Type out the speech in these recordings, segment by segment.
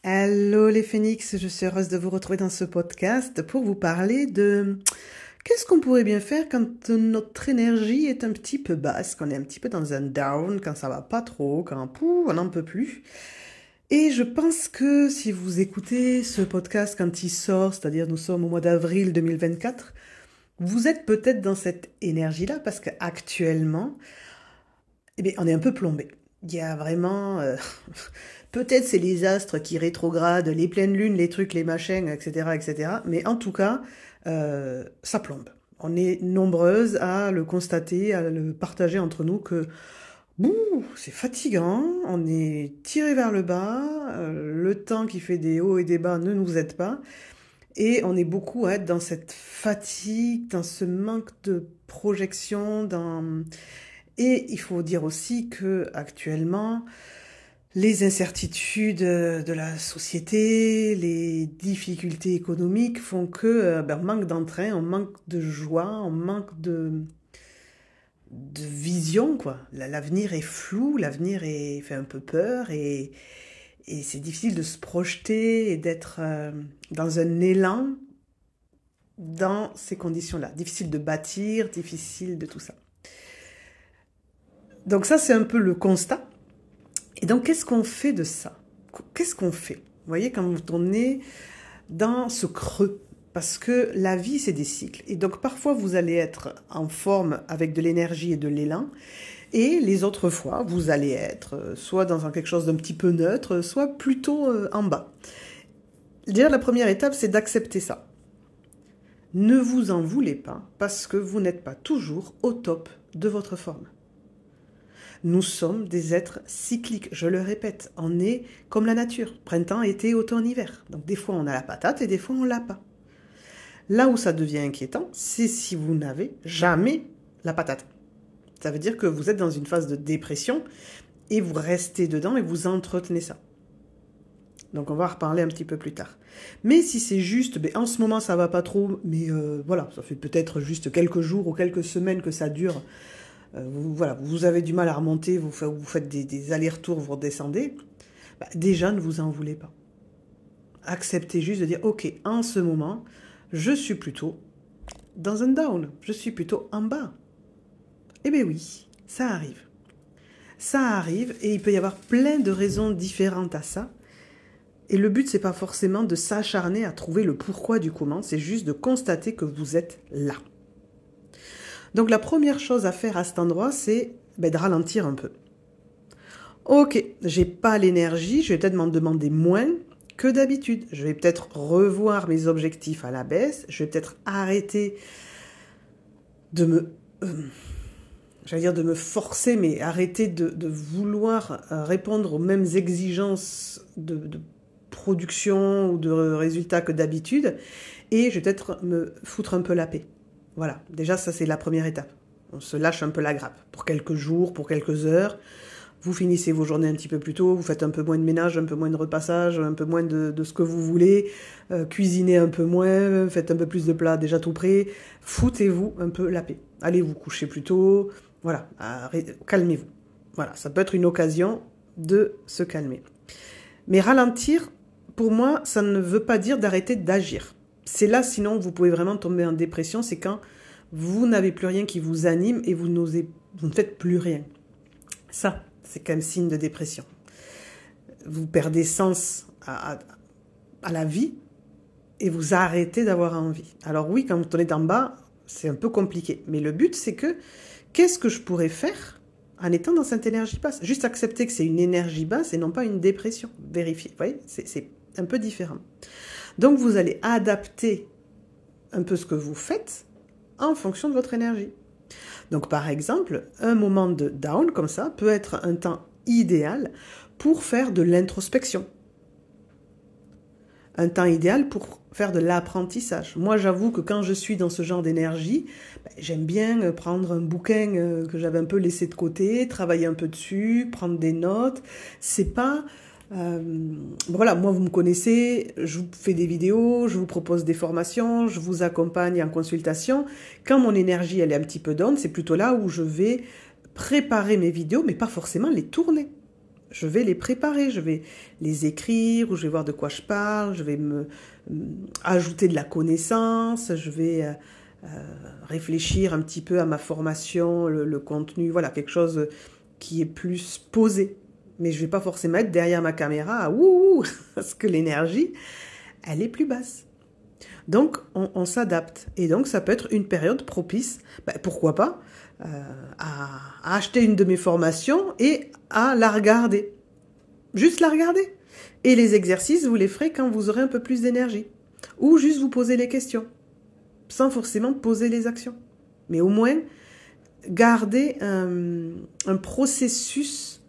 Hello les phénix, je suis heureuse de vous retrouver dans ce podcast pour vous parler de qu'est-ce qu'on pourrait bien faire quand notre énergie est un petit peu basse, qu'on est un petit peu dans un down, quand ça va pas trop, quand on n'en peut plus. Et je pense que si vous écoutez ce podcast quand il sort, c'est-à-dire nous sommes au mois d'avril 2024, vous êtes peut-être dans cette énergie-là parce qu'actuellement, on est un peu plombé. Il y a vraiment... peut-être c'est les astres qui rétrogradent, les pleines lunes, les trucs, les machins, etc., etc. Mais en tout cas, ça plombe. On est nombreuses à le constater, à le partager entre nous que c'est fatigant, on est tiré vers le bas, le temps qui fait des hauts et des bas ne nous aide pas, et on est beaucoup à être dans cette fatigue, dans ce manque de projection, et il faut dire aussi que actuellement, les incertitudes de la société, les difficultés économiques font que on manque d'entrain, on manque de joie, on manque de vision, quoi. L'avenir est flou, l'avenir fait un peu peur et c'est difficile de se projeter et d'être dans un élan dans ces conditions-là. Difficile de bâtir, difficile de tout ça. Donc ça, c'est un peu le constat. Et donc, qu'est-ce qu'on fait de ça? Qu'est-ce qu'on fait? Vous voyez, quand on est dans ce creux, parce que la vie, c'est des cycles. Et donc, parfois, vous allez être en forme avec de l'énergie et de l'élan, et les autres fois, vous allez être soit dans quelque chose d'un petit peu neutre, soit plutôt en bas. Déjà, la première étape, c'est d'accepter ça. Ne vous en voulez pas, parce que vous n'êtes pas toujours au top de votre forme. Nous sommes des êtres cycliques, je le répète, on est comme la nature, printemps, été, automne, hiver. Donc des fois on a la patate et des fois on l'a pas. Là où ça devient inquiétant, c'est si vous n'avez jamais la patate. Ça veut dire que vous êtes dans une phase de dépression et vous restez dedans et vous entretenez ça. Donc on va en reparler un petit peu plus tard. Mais si c'est juste, en ce moment ça va pas trop, mais voilà, ça fait peut-être juste quelques jours ou quelques semaines que ça dure. Vous avez du mal à remonter, vous faites des allers-retours, vous redescendez, déjà ne vous en voulez pas. Acceptez juste de dire, ok, en ce moment, je suis plutôt dans un down, je suis plutôt en bas. Eh bien oui, ça arrive. Ça arrive et il peut y avoir plein de raisons différentes à ça. Et le but, c'est pas forcément de s'acharner à trouver le pourquoi du comment, c'est juste de constater que vous êtes là. Donc la première chose à faire à cet endroit, c'est de ralentir un peu. Ok, j'ai pas l'énergie, je vais peut-être m'en demander moins que d'habitude. Je vais peut-être revoir mes objectifs à la baisse, je vais peut-être arrêter de de me forcer, mais arrêter de vouloir répondre aux mêmes exigences de production ou de résultats que d'habitude, et je vais peut-être me foutre un peu la paix. Voilà, déjà ça c'est la première étape. On se lâche un peu la grappe pour quelques jours, pour quelques heures. Vous finissez vos journées un petit peu plus tôt, vous faites un peu moins de ménage, un peu moins de repassage, un peu moins de ce que vous voulez, cuisinez un peu moins, faites un peu plus de plats déjà tout prêts, foutez-vous un peu la paix. Allez vous coucher plus tôt, voilà, calmez-vous. Voilà, ça peut être une occasion de se calmer. Mais ralentir, pour moi, ça ne veut pas dire d'arrêter d'agir. C'est là, sinon, vous pouvez vraiment tomber en dépression, c'est quand vous n'avez plus rien qui vous anime et vous ne faites plus rien. Ça, c'est quand même signe de dépression. Vous perdez sens à la vie et vous arrêtez d'avoir envie. Alors oui, quand on est en bas, c'est un peu compliqué. Mais le but, c'est que, qu'est-ce que je pourrais faire en étant dans cette énergie basse? Juste accepter que c'est une énergie basse et non pas une dépression. Vérifier. Vous voyez, c'est un peu différent. Donc vous allez adapter un peu ce que vous faites en fonction de votre énergie. Donc par exemple, un moment de down comme ça peut être un temps idéal pour faire de l'introspection. Un temps idéal pour faire de l'apprentissage. Moi, j'avoue que quand je suis dans ce genre d'énergie, j'aime bien prendre un bouquin que j'avais un peu laissé de côté, travailler un peu dessus, prendre des notes. C'est pas... voilà, moi vous me connaissez, je vous fais des vidéos, je vous propose des formations, je vous accompagne en consultation. Quand mon énergie elle est un petit peu down, c'est plutôt là où je vais préparer mes vidéos, mais pas forcément les tourner. je vais les préparer, je vais les écrire, ou je vais voir de quoi je parle, je vais ajouter de la connaissance, je vais réfléchir un petit peu à ma formation, le contenu, voilà, quelque chose qui est plus posé. Mais je vais pas forcément être derrière ma caméra, ouh, parce que l'énergie, elle est plus basse. Donc, on s'adapte. Et donc, ça peut être une période propice, pourquoi pas, à acheter une de mes formations et à la regarder. Juste la regarder. Et les exercices, vous les ferez quand vous aurez un peu plus d'énergie. Ou juste vous poser les questions, sans forcément poser les actions. Mais au moins, garder un processus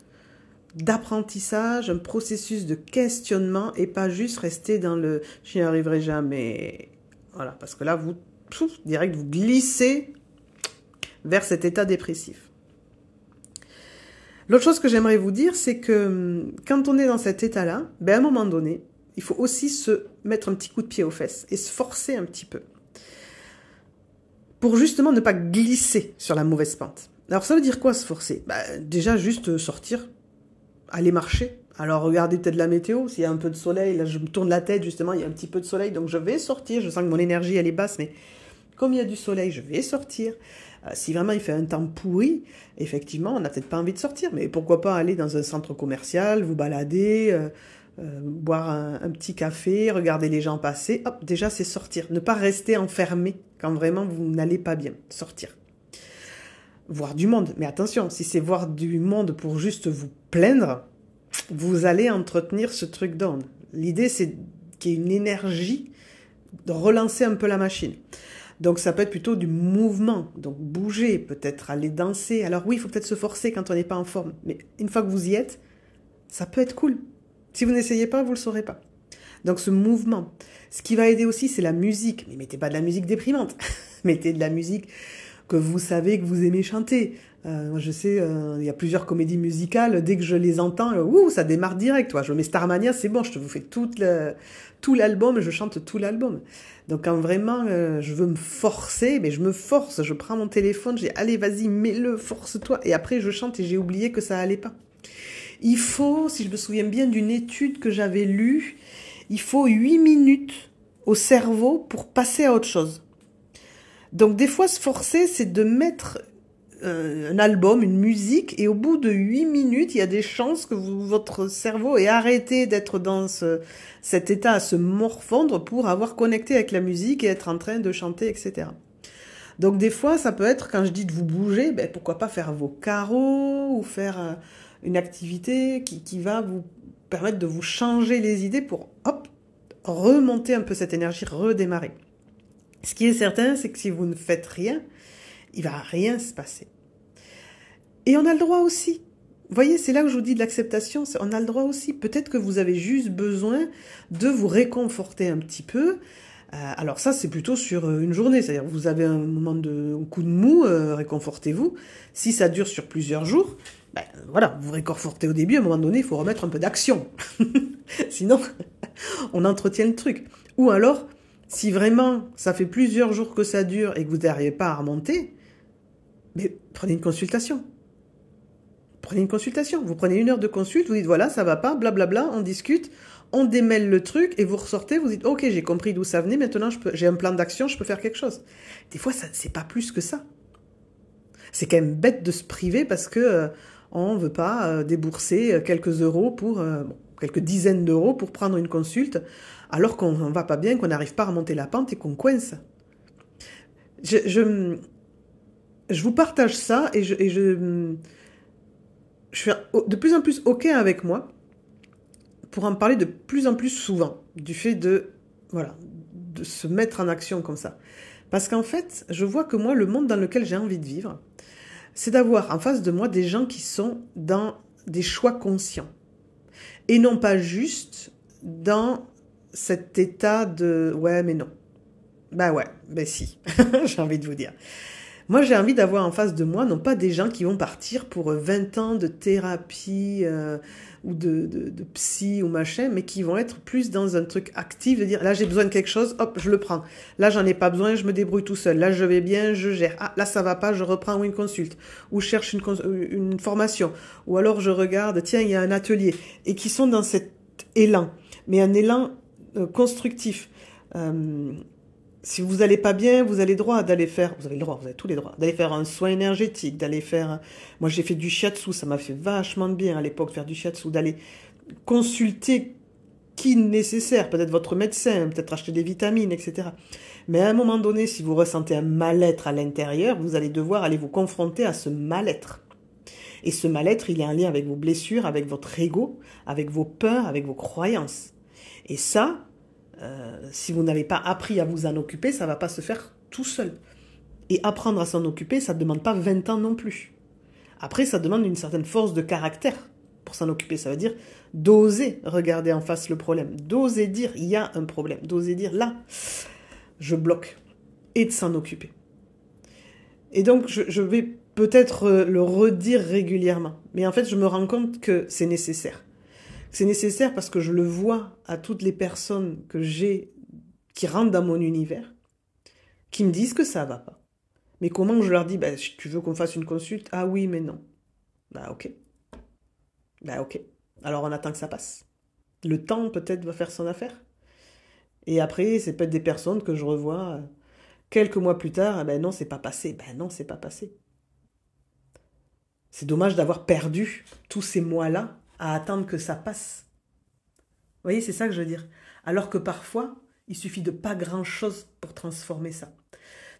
d'apprentissage, un processus de questionnement et pas juste rester dans le « j'y arriverai jamais ». Voilà, parce que là, vous, direct, vous glissez vers cet état dépressif. L'autre chose que j'aimerais vous dire, c'est que quand on est dans cet état-là, à un moment donné, il faut aussi se mettre un petit coup de pied aux fesses et se forcer un petit peu pour justement ne pas glisser sur la mauvaise pente. Alors ça veut dire quoi se forcer? Déjà juste sortir, aller marcher. Alors regardez peut-être la météo, s'il y a un peu de soleil, là je me tourne la tête justement, il y a un petit peu de soleil, donc je vais sortir, je sens que mon énergie elle est basse, mais comme il y a du soleil, je vais sortir. Si vraiment il fait un temps pourri, effectivement, on n'a peut-être pas envie de sortir, mais pourquoi pas aller dans un centre commercial, vous balader, boire un petit café, regarder les gens passer, hop, déjà c'est sortir. Ne pas rester enfermé quand vraiment vous n'allez pas bien, sortir. Voir du monde, mais attention, si c'est voir du monde pour juste vous plaindre, vous allez entretenir ce truc d'onde. L'idée c'est qu'il y ait une énergie de relancer un peu la machine. Donc ça peut être plutôt du mouvement, donc bouger, peut-être aller danser. Alors oui, il faut peut-être se forcer quand on n'est pas en forme, mais une fois que vous y êtes, ça peut être cool. Si vous n'essayez pas, vous ne le saurez pas. Donc ce mouvement. Ce qui va aider aussi, c'est la musique. Mais mettez pas de la musique déprimante. Mettez de la musique que vous savez que vous aimez chanter. Je sais, il y a plusieurs comédies musicales. Dès que je les entends, ça démarre direct. Je mets Starmania, c'est bon, je te vous fais tout l'album, je chante tout l'album. Donc quand vraiment je veux me forcer, mais je me force, je prends mon téléphone, j'ai allez vas-y, mets-le, force-toi. Et après je chante et j'ai oublié que ça allait pas. Il faut, si je me souviens bien d'une étude que j'avais lue, il faut 8 minutes au cerveau pour passer à autre chose. Donc des fois se forcer, c'est de mettre un album, une musique, et au bout de 8 minutes, il y a des chances que votre cerveau ait arrêté d'être dans cet état à se morfondre pour avoir connecté avec la musique et être en train de chanter, etc. Donc des fois, ça peut être, quand je dis de vous bouger, pourquoi pas faire vos carreaux ou faire une activité qui va vous permettre de vous changer les idées pour, hop, remonter un peu cette énergie, redémarrer. Ce qui est certain, c'est que si vous ne faites rien, il va rien se passer. Et on a le droit aussi. Vous voyez, c'est là que je vous dis de l'acceptation. On a le droit aussi. Peut-être que vous avez juste besoin de vous réconforter un petit peu. Alors ça, c'est plutôt sur une journée. C'est-à-dire, vous avez un coup de mou, réconfortez-vous. Si ça dure sur plusieurs jours, voilà, vous réconfortez au début. À un moment donné, il faut remettre un peu d'action. Sinon, on entretient le truc. Ou alors, si vraiment ça fait plusieurs jours que ça dure et que vous n'arrivez pas à remonter, mais prenez une consultation. Prenez une consultation. Vous prenez 1 heure de consulte, vous dites voilà, ça va pas, blablabla, on discute, on démêle le truc et vous ressortez, vous dites ok, j'ai compris d'où ça venait, maintenant j'ai un plan d'action, je peux faire quelque chose. Des fois, c'est pas plus que ça. C'est quand même bête de se priver parce que on veut pas débourser quelques euros pour quelques dizaines d'euros pour prendre une consulte, alors qu'on va pas bien, qu'on n'arrive pas à remonter la pente et qu'on coince. Je vous partage ça et je suis de plus en plus OK avec moi pour en parler de plus en plus souvent, du fait de se mettre en action comme ça. Parce qu'en fait, je vois que moi, le monde dans lequel j'ai envie de vivre, c'est d'avoir en face de moi des gens qui sont dans des choix conscients. Et non pas juste dans cet état de « ouais, mais non ». Ouais, si, j'ai envie de vous dire. Moi, j'ai envie d'avoir en face de moi, non pas des gens qui vont partir pour 20 ans de thérapie ou de psy ou machin, mais qui vont être plus dans un truc actif, de dire, là j'ai besoin de quelque chose, hop, je le prends. Là, j'en ai pas besoin, je me débrouille tout seul. Là, je vais bien, je gère. Ah, là, ça va pas, je reprends une consulte. Ou je cherche une formation. Ou alors, je regarde, tiens, il y a un atelier. Et qui sont dans cet élan. Mais un élan constructif. Euh, Si vous allez pas bien, vous avez le droit d'aller faire, vous avez le droit, vous avez tous les droits, d'aller faire un soin énergétique, d'aller faire, moi j'ai fait du shiatsu, ça m'a fait vachement de bien à l'époque faire du shiatsu, d'aller consulter qui nécessaire, peut-être votre médecin, peut-être acheter des vitamines, etc. Mais à un moment donné, si vous ressentez un mal-être à l'intérieur, vous allez devoir aller vous confronter à ce mal-être. Et ce mal-être, il est en lien avec vos blessures, avec votre ego, avec vos peurs, avec vos croyances. Et ça, si vous n'avez pas appris à vous en occuper, ça ne va pas se faire tout seul. Et apprendre à s'en occuper, ça ne demande pas 20 ans non plus. Après, ça demande une certaine force de caractère pour s'en occuper. Ça veut dire d'oser regarder en face le problème, d'oser dire il y a un problème, d'oser dire là, je bloque, et de s'en occuper. Et donc, je vais peut-être le redire régulièrement. Mais en fait, je me rends compte que c'est nécessaire. C'est nécessaire parce que je le vois à toutes les personnes que j'ai qui rentrent dans mon univers, qui me disent que ça va pas. Mais comment je leur dis, bah, tu veux qu'on fasse une consulte? Ah oui, mais non. Bah ok. Bah ok. Alors on attend que ça passe. Le temps peut-être va faire son affaire. Et après, c'est peut-être des personnes que je revois quelques mois plus tard. Ah ben non, c'est pas passé. Ben non, c'est pas passé. C'est dommage d'avoir perdu tous ces mois-là à attendre que ça passe. Vous voyez, c'est ça que je veux dire. Alors que parfois, il suffit de pas grand-chose pour transformer ça.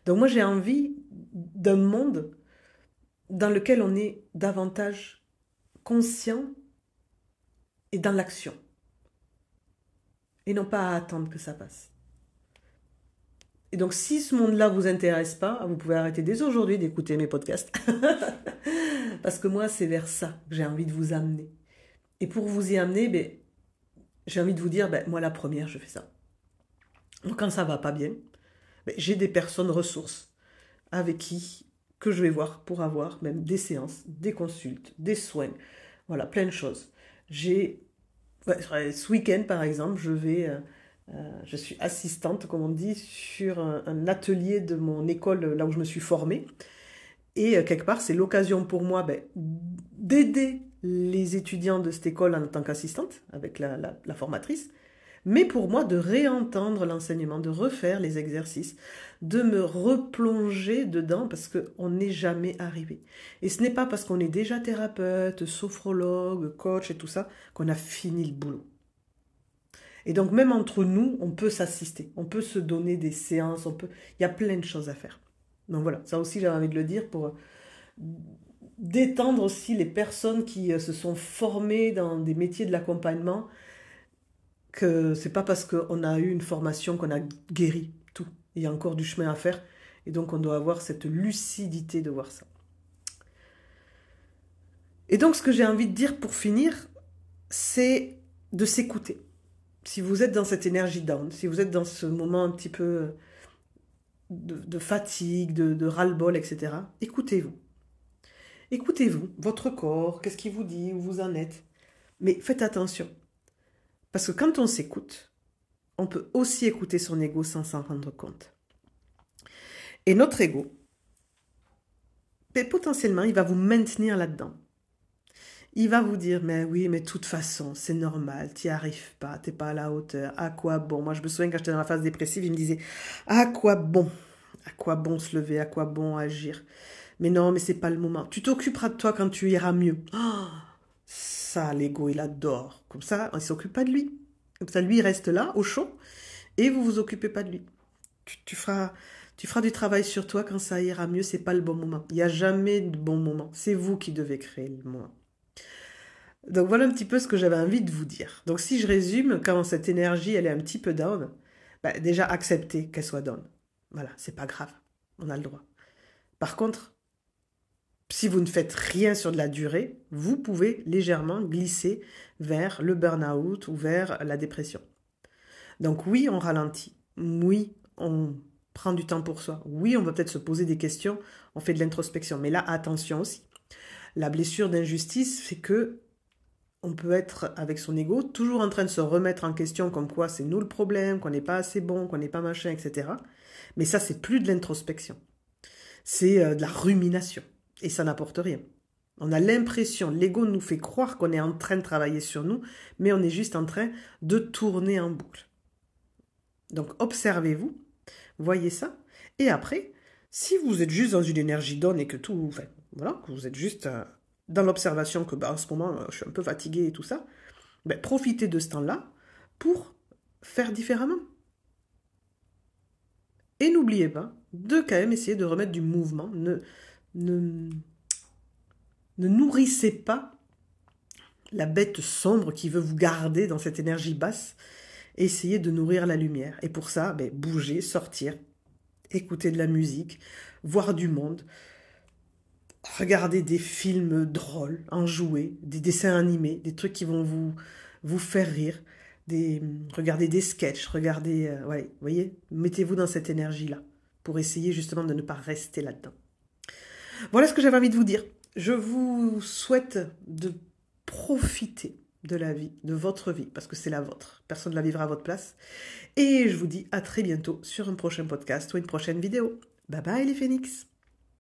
Donc moi, j'ai envie d'un monde dans lequel on est davantage conscient et dans l'action. Et non pas à attendre que ça passe. Et donc, si ce monde-là vous intéresse pas, vous pouvez arrêter dès aujourd'hui d'écouter mes podcasts. Parce que moi, c'est vers ça que j'ai envie de vous amener. Et pour vous y amener, ben, j'ai envie de vous dire, ben, moi, la première, je fais ça. Donc, quand ça va pas bien, ben, j'ai des personnes ressources avec qui que je vais voir pour avoir même des séances, des consultes, des soins, voilà, plein de choses. J'ai ce week-end, par exemple, je suis assistante, comme on dit, sur un atelier de mon école, là où je me suis formée. Et quelque part, c'est l'occasion pour moi ben, d'aider les étudiants de cette école en tant qu'assistante, avec la formatrice, mais pour moi de réentendre l'enseignement, de refaire les exercices, de me replonger dedans parce qu'on n'est jamais arrivé. Et ce n'est pas parce qu'on est déjà thérapeute, sophrologue, coach et tout ça qu'on a fini le boulot. Et donc même entre nous, on peut s'assister, on peut se donner des séances, il y a plein de choses à faire. Donc voilà, ça aussi j'ai envie de le dire pour détendre aussi les personnes qui se sont formées dans des métiers de l'accompagnement, que c'est pas parce qu'on a eu une formation qu'on a guéri tout. Il y a encore du chemin à faire et donc on doit avoir cette lucidité de voir ça. Et donc ce que j'ai envie de dire pour finir, c'est de s'écouter. Si vous êtes dans cette énergie down, si vous êtes dans ce moment un petit peu de fatigue, de ras-le-bol, etc., écoutez-vous. Écoutez-vous, votre corps, qu'est-ce qu'il vous dit, où vous en êtes. Mais faites attention. Parce que quand on s'écoute, on peut aussi écouter son ego sans s'en rendre compte. Et notre ego, potentiellement, il va vous maintenir là-dedans. Il va vous dire, mais oui, mais de toute façon, c'est normal, t'y arrives pas, t'es pas à la hauteur, à quoi bon? Moi, je me souviens quand j'étais dans la phase dépressive, il me disait, à quoi bon? À quoi bon se lever? À quoi bon agir? Mais non, mais c'est pas le moment. Tu t'occuperas de toi quand tu iras mieux. Oh, ça, l'ego, il adore. Comme ça, on ne s'occupe pas de lui. Comme ça, lui, il reste là, au chaud, et vous vous occupez pas de lui. Tu feras du travail sur toi quand ça ira mieux, c'est pas le bon moment. Il n'y a jamais de bon moment. C'est vous qui devez créer le moment. Donc voilà un petit peu ce que j'avais envie de vous dire. Donc si je résume, quand cette énergie elle est un petit peu down, bah, déjà accepter qu'elle soit down. Voilà, c'est pas grave, on a le droit. Par contre, si vous ne faites rien sur de la durée, vous pouvez légèrement glisser vers le burn-out ou vers la dépression. Donc oui, on ralentit. Oui, prendre du temps pour soi. Oui, on va peut-être se poser des questions, on fait de l'introspection. Mais là, attention aussi. La blessure d'injustice fait que on peut être avec son ego toujours en train de se remettre en question comme quoi c'est nous le problème, qu'on n'est pas assez bon, qu'on n'est pas machin, etc. Mais ça, c'est plus de l'introspection. C'est de la rumination. Et ça n'apporte rien. On a l'impression, l'ego nous fait croire qu'on est en train de travailler sur nous, mais on est juste en train de tourner en boucle. Donc observez-vous, voyez ça, et après, si vous êtes juste dans une énergie donne et que tout, enfin, voilà, que vous êtes juste dans l'observation que en ce moment je suis un peu fatigué et tout ça, profitez de ce temps-là pour faire différemment. Et n'oubliez pas de quand même essayer de remettre du mouvement. Ne, ne nourrissez pas la bête sombre qui veut vous garder dans cette énergie basse. Essayez de nourrir la lumière. Et pour ça, bouger, sortir, écouter de la musique, voir du monde, regarder des films drôles, en jouer, des dessins animés, des trucs qui vont vous faire rire, regarder des sketchs, vous voyez, mettez-vous dans cette énergie-là pour essayer justement de ne pas rester là-dedans. Voilà ce que j'avais envie de vous dire. Je vous souhaite de profiter de la vie, de votre vie, parce que c'est la vôtre. Personne ne la vivra à votre place. Et je vous dis à très bientôt sur un prochain podcast ou une prochaine vidéo. Bye bye les phénix!